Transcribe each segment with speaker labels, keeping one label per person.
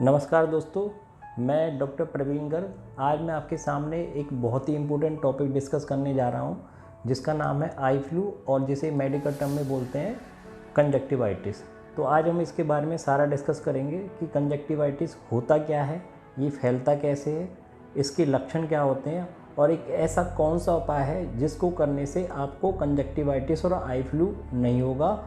Speaker 1: नमस्कार दोस्तों, मैं डॉक्टर प्रवीण गर्ग। आज मैं आपके सामने एक बहुत ही इम्पोर्टेंट टॉपिक डिस्कस करने जा रहा हूं, जिसका नाम है आई फ्लू और जिसे मेडिकल टर्म में बोलते हैं कंजक्टिवाइटिस। तो आज हम इसके बारे में सारा डिस्कस करेंगे कि कंजक्टिवाइटिस होता क्या है, ये फैलता कैसे है, इसके लक्षण क्या होते हैं और एक ऐसा कौन सा उपाय है जिसको करने से आपको कंजक्टिवाइटिस और आई फ्लू नहीं होगा।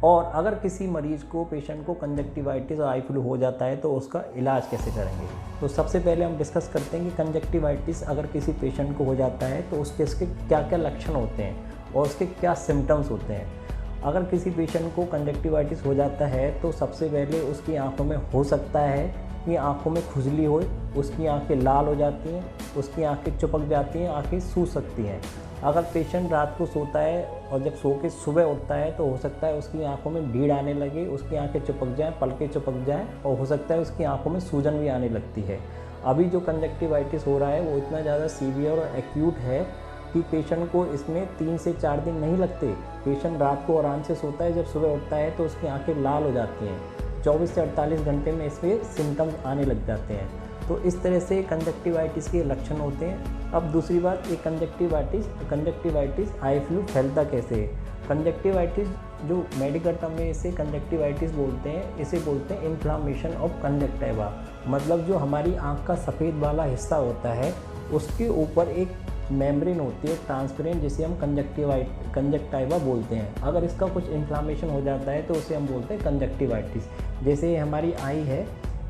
Speaker 1: और अगर किसी मरीज़ को, पेशेंट को कंजक्टिवाइटिस और आई फ्लू हो जाता है तो उसका इलाज कैसे करेंगे। तो सबसे पहले हम डिस्कस करते हैं कि कंजक्टिवाइटिस अगर किसी पेशेंट को हो जाता है तो उसके क्या क्या लक्षण होते हैं और उसके क्या सिम्टम्स होते हैं। अगर किसी पेशेंट को कंजक्टिवाइटिस हो जाता है तो सबसे पहले उसकी आंखों में हो सकता है कि आंखों में खुजली हो, उसकी आंखें लाल हो जाती हैं, उसकी आंखें चिपक जाती हैं, आंखें सूज सकती हैं। अगर पेशेंट रात को सोता है और जब सो के सुबह उठता है तो हो सकता है उसकी आंखों में भीड़ आने लगे, उसकी आंखें चिपक जाएं, पलकें चिपक जाएं और हो सकता है उसकी आंखों में सूजन भी आने लगती है। अभी जो कंजक्टिवाइटिस हो रहा है वो इतना ज़्यादा सीवियर और एक्यूट है कि पेशेंट को इसमें 3 से 4 दिन नहीं लगते। पेशेंट रात को आराम से सोता है, जब सुबह उठता है तो उसकी आंखें लाल हो जाती हैं। 24 से 48 घंटे में इसमें सिम्टम्स आने लग जाते हैं। तो इस तरह से कंजक्टिवाइटिस के लक्षण होते हैं। अब दूसरी बात, ये कंजक्टिवाइटिस आई फ्लू फैलता कैसे है। कंजक्टिवाइटिस जो मेडिकल टर्म में इसे कंजक्टिवाइटिस बोलते हैं, इसे बोलते हैं इन्फ्लामेशन ऑफ कंजक्टिवा। मतलब जो हमारी आँख का सफ़ेद वाला हिस्सा होता है उसके ऊपर एक मेम्ब्रेन होती है ट्रांसपेरेंट, जिसे हम कंजक्टिवा बोलते हैं। अगर इसका कुछ इन्फ्लामेशन हो जाता है तो उसे हम बोलते हैं कंजक्टिवाइटिस। जैसे ये हमारी आई है,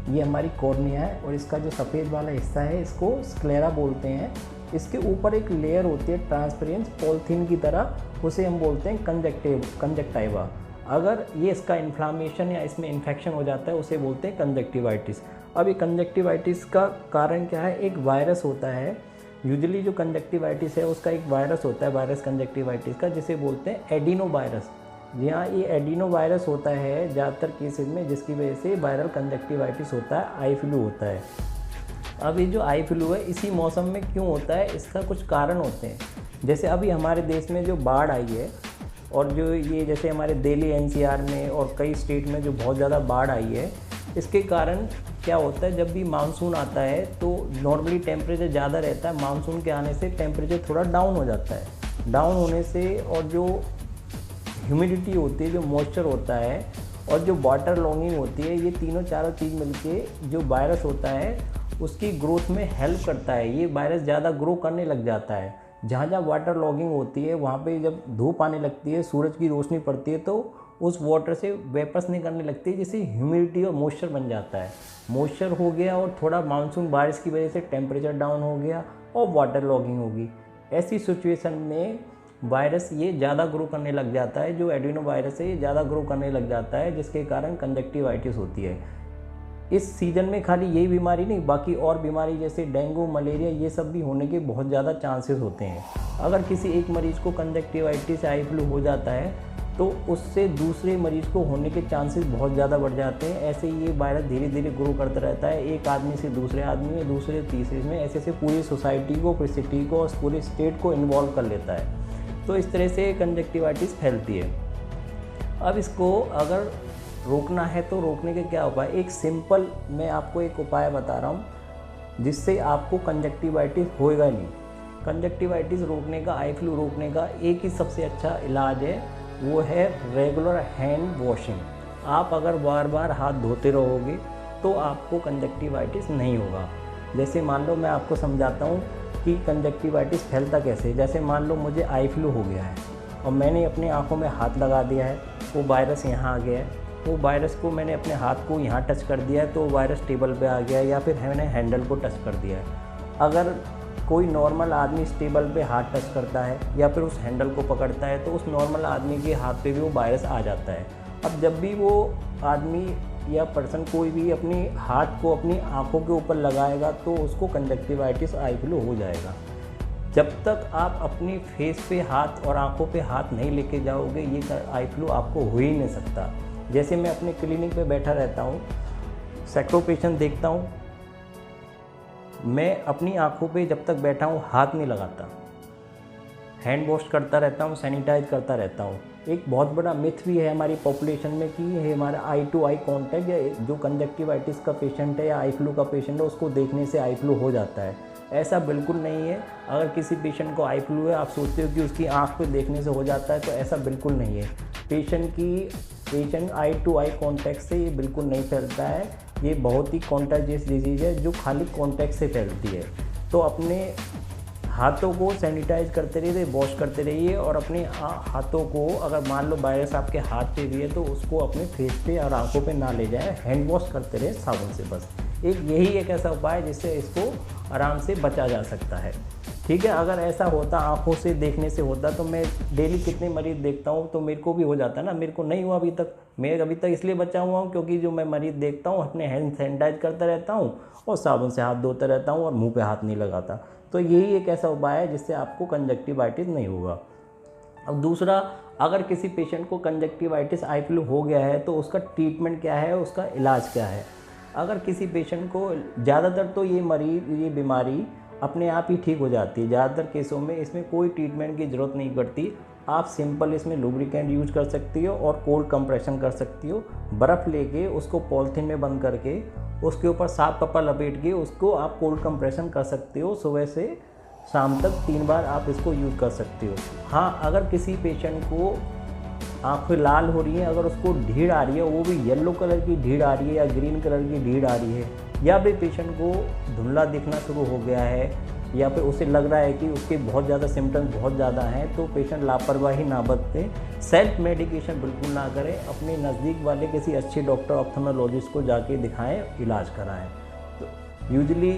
Speaker 1: ये हमारी कॉर्निया है और इसका जो सफ़ेद वाला हिस्सा है इसको स्क्लेरा बोलते हैं। इसके ऊपर एक लेयर होती है ट्रांसपेरेंट पॉलीथीन की तरह, उसे हम बोलते हैं कंजक्टिवा। अगर ये इसका इन्फ्लामेशन या इसमें इन्फेक्शन हो जाता है उसे बोलते हैं कंजक्टिवाइटिस। अब ये कंजक्टिवाइटिस का कारण क्या है, एक वायरस होता है। यूजुअली जो कंजक्टिवाइटिस है उसका एक वायरस होता है, वायरस कंजक्टिवाइटिस का, जिसे बोलते हैं एडिनो वायरस। जी हाँ, ये एडिनो वायरस होता है ज़्यादातर केसेस में, जिसकी वजह से वायरल कंजक्टिवाइटिस होता है, आई फ्लू होता है। अब ये जो आई फ्लू है इसी मौसम में क्यों होता है, इसका कुछ कारण होते हैं। जैसे अभी हमारे देश में जो बाढ़ आई है और जो ये जैसे हमारे दिल्ली एनसीआर में और कई स्टेट में जो बहुत ज़्यादा बाढ़ आई है, इसके कारण क्या होता है, जब भी मानसून आता है तो नॉर्मली टेम्परेचर ज़्यादा रहता है। मानसून के आने से टेम्परेचर थोड़ा डाउन हो जाता है। डाउन होने से और जो ह्यूमिडिटी होती है, जो मॉइस्चर होता है और जो वाटर लॉगिंग होती है, ये तीनों चारों चीज़ मिलके जो वायरस होता है उसकी ग्रोथ में हेल्प करता है। ये वायरस ज़्यादा ग्रो करने लग जाता है। जहाँ जहाँ वाटर लॉगिंग होती है वहाँ पे जब धूप आने लगती है, सूरज की रोशनी पड़ती है, तो उस वाटर से वेपर्स निकलने लगती है, जिससे ह्यूमिडिटी और मॉइस्चर बन जाता है। मॉइस्चर हो गया और थोड़ा मानसून बारिश की वजह से टेम्परेचर डाउन हो गया और वाटर लॉगिंग होगी। ऐसी सिचुएशन में वायरस ये ज़्यादा ग्रो करने लग जाता है, जो एडिनो वायरस है ये ज़्यादा ग्रो करने लग जाता है, जिसके कारण कंजक्टिवाइटिस होती है। इस सीज़न में खाली यही बीमारी नहीं, बाकी और बीमारी जैसे डेंगू, मलेरिया, ये सब भी होने के बहुत ज़्यादा चांसेस होते हैं। अगर किसी एक मरीज़ को कंजक्टिवाइटिस आई फ्लू हो जाता है तो उससे दूसरे मरीज़ को होने के चांसेस बहुत ज़्यादा बढ़ जाते हैं। ऐसे ये वायरस धीरे धीरे ग्रो करता रहता है, एक आदमी से दूसरे आदमी में, दूसरे तीसरे में, ऐसे ऐसे पूरी सोसाइटी को, पूरी सिटी को और पूरे स्टेट को इन्वॉल्व कर लेता है। तो इस तरह से कंजक्टिवाइटिस फैलती है। अब इसको अगर रोकना है तो रोकने के क्या उपाय, एक सिंपल मैं आपको एक उपाय बता रहा हूँ जिससे आपको कंजक्टिवाइटिस होएगा नहीं। कंजक्टिवाइटिस रोकने का, आई फ्लू रोकने का एक ही सबसे अच्छा इलाज है, वो है रेगुलर हैंड वॉशिंग। आप अगर बार बार हाथ धोते रहोगे तो आपको कंजक्टिवाइटिस नहीं होगा। जैसे मान लो मैं आपको समझाता हूँ कि कंजक्टिवाइटिस फैलता कैसे। जैसे मान लो मुझे आई फ्लू हो गया है और मैंने अपनी आंखों में हाथ लगा दिया है, वो वायरस यहाँ आ गया है, वो वायरस को मैंने अपने हाथ को यहाँ टच कर दिया है तो वायरस टेबल पे आ गया है, या फिर मैंने हैंडल को टच कर दिया है। अगर कोई नॉर्मल आदमी इस टेबल पे हाथ टच करता है या फिर उस हैंडल को पकड़ता है तो उस नॉर्मल आदमी के हाथ पे भी वो वायरस आ जाता है। अब जब भी वो आदमी या पर्सन कोई भी अपनी हाथ को अपनी आंखों के ऊपर लगाएगा तो उसको कंजक्टिवाइटिस आई फ्लू हो जाएगा। जब तक आप अपनी फेस पे हाथ और आंखों पे हाथ नहीं लेके जाओगे ये आई फ्लू आपको हो ही नहीं सकता। जैसे मैं अपने क्लिनिक पे बैठा रहता हूँ, सैकड़ों पेशेंट देखता हूँ, मैं अपनी आंखों पे जब तक बैठा हूँ हाथ नहीं लगाता। हैंड वॉश करता रहता हूँ, सैनिटाइज करता रहता हूँ। एक बहुत बड़ा मिथ भी है हमारी पॉपुलेशन में कि ये हमारा आई टू आई कॉन्टैक्ट या जो कंजक्टिवाइटिस का पेशेंट है या आई फ्लू का पेशेंट है उसको देखने से आई फ्लू हो जाता है। ऐसा बिल्कुल नहीं है। अगर किसी पेशेंट को आई फ्लू है, आप सोचते हो कि उसकी आँख पे देखने से हो जाता है, तो ऐसा बिल्कुल नहीं है। Patient eye to eye contact से ये बिल्कुल नहीं फैलता है। ये बहुत ही कॉन्टेजियस डिजीज़ है जो खाली कॉन्टैक्ट से फैलती है। तो अपने हाथों को सैनिटाइज करते रहिए, वॉश करते रहिए, और अपने हाथों को अगर मान लो वायरस आपके हाथ पे भी है तो उसको अपने फेस पे और आंखों पे ना ले जाए, हैंड वॉश करते रहे साबुन से। बस यही एक ऐसा उपाय है जिससे इसको आराम से बचा जा सकता है। ठीक है, अगर ऐसा होता आंखों से देखने से होता तो मैं डेली कितने मरीज़ देखता हूँ, तो मेरे को भी हो जाता ना। मेरे को नहीं हुआ अभी तक। मैं अभी तक इसलिए बचा हुआ हूँ क्योंकि जो मैं मरीज़ देखता हूँ अपने हैंड सैनिटाइज करता रहता हूँ और साबुन से हाथ धोता रहता हूँ और मुंह पे हाथ नहीं लगाता। तो यही एक ऐसा उपाय है जिससे आपको कंजक्टिवाइटिस नहीं होगा। अब दूसरा, अगर किसी पेशेंट को कंजक्टिवाइटिस आई फ्लू हो गया है तो उसका ट्रीटमेंट क्या है, उसका इलाज क्या है। अगर किसी पेशेंट को, ज़्यादातर तो ये बीमारी अपने आप ही ठीक हो जाती है। ज़्यादातर केसों में इसमें कोई ट्रीटमेंट की ज़रूरत नहीं पड़ती। आप सिंपल इसमें लुब्रिकेंट यूज कर सकती हो और कोल्ड कंप्रेशन कर सकती हो। बर्फ़ लेके उसको पॉलीथीन में बंद करके उसके ऊपर साफ कपड़ा लपेट के उसको आप कोल्ड कंप्रेशन कर सकते हो। सुबह से शाम तक 3 बार आप इसको यूज़ कर सकते हो। हाँ, अगर किसी पेशेंट को आँखें लाल हो रही हैं, अगर उसको ढीड़ आ रही है, वो भी येलो कलर की ढीड़ आ रही है या ग्रीन कलर की ढीड़ आ रही है, या फिर पेशेंट को धुंधला दिखना शुरू हो गया है, या फिर उसे लग रहा है कि उसके बहुत ज़्यादा सिम्टम्स बहुत ज़्यादा हैं, तो पेशेंट लापरवाही ना बरतें, सेल्फ मेडिकेशन बिल्कुल ना करें। अपने नज़दीक वाले किसी अच्छे डॉक्टर ऑप्थेल्मोलॉजिस्ट को जाके दिखाएं, इलाज कराएं। तो यूजुअली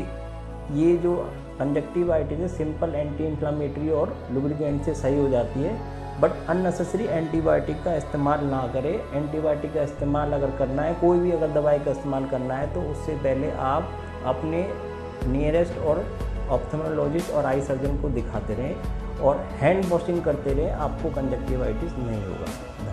Speaker 1: ये जो कंजक्टिवाइटिस है सिंपल एंटी इन्फ्लामेटरी और लुब्रिकेंट से सही हो जाती है, बट अननेसेसरी एंटीबायोटिक का इस्तेमाल ना करें। एंटीबायोटिक का इस्तेमाल अगर करना है, कोई भी अगर दवाई का इस्तेमाल करना है, तो उससे पहले आप अपने नियरेस्ट और ऑप्थेल्मोलॉजिस्ट और आई सर्जन को दिखाते रहें और हैंड वॉशिंग करते रहें। आपको कंजक्टिवाइटिस नहीं होगा।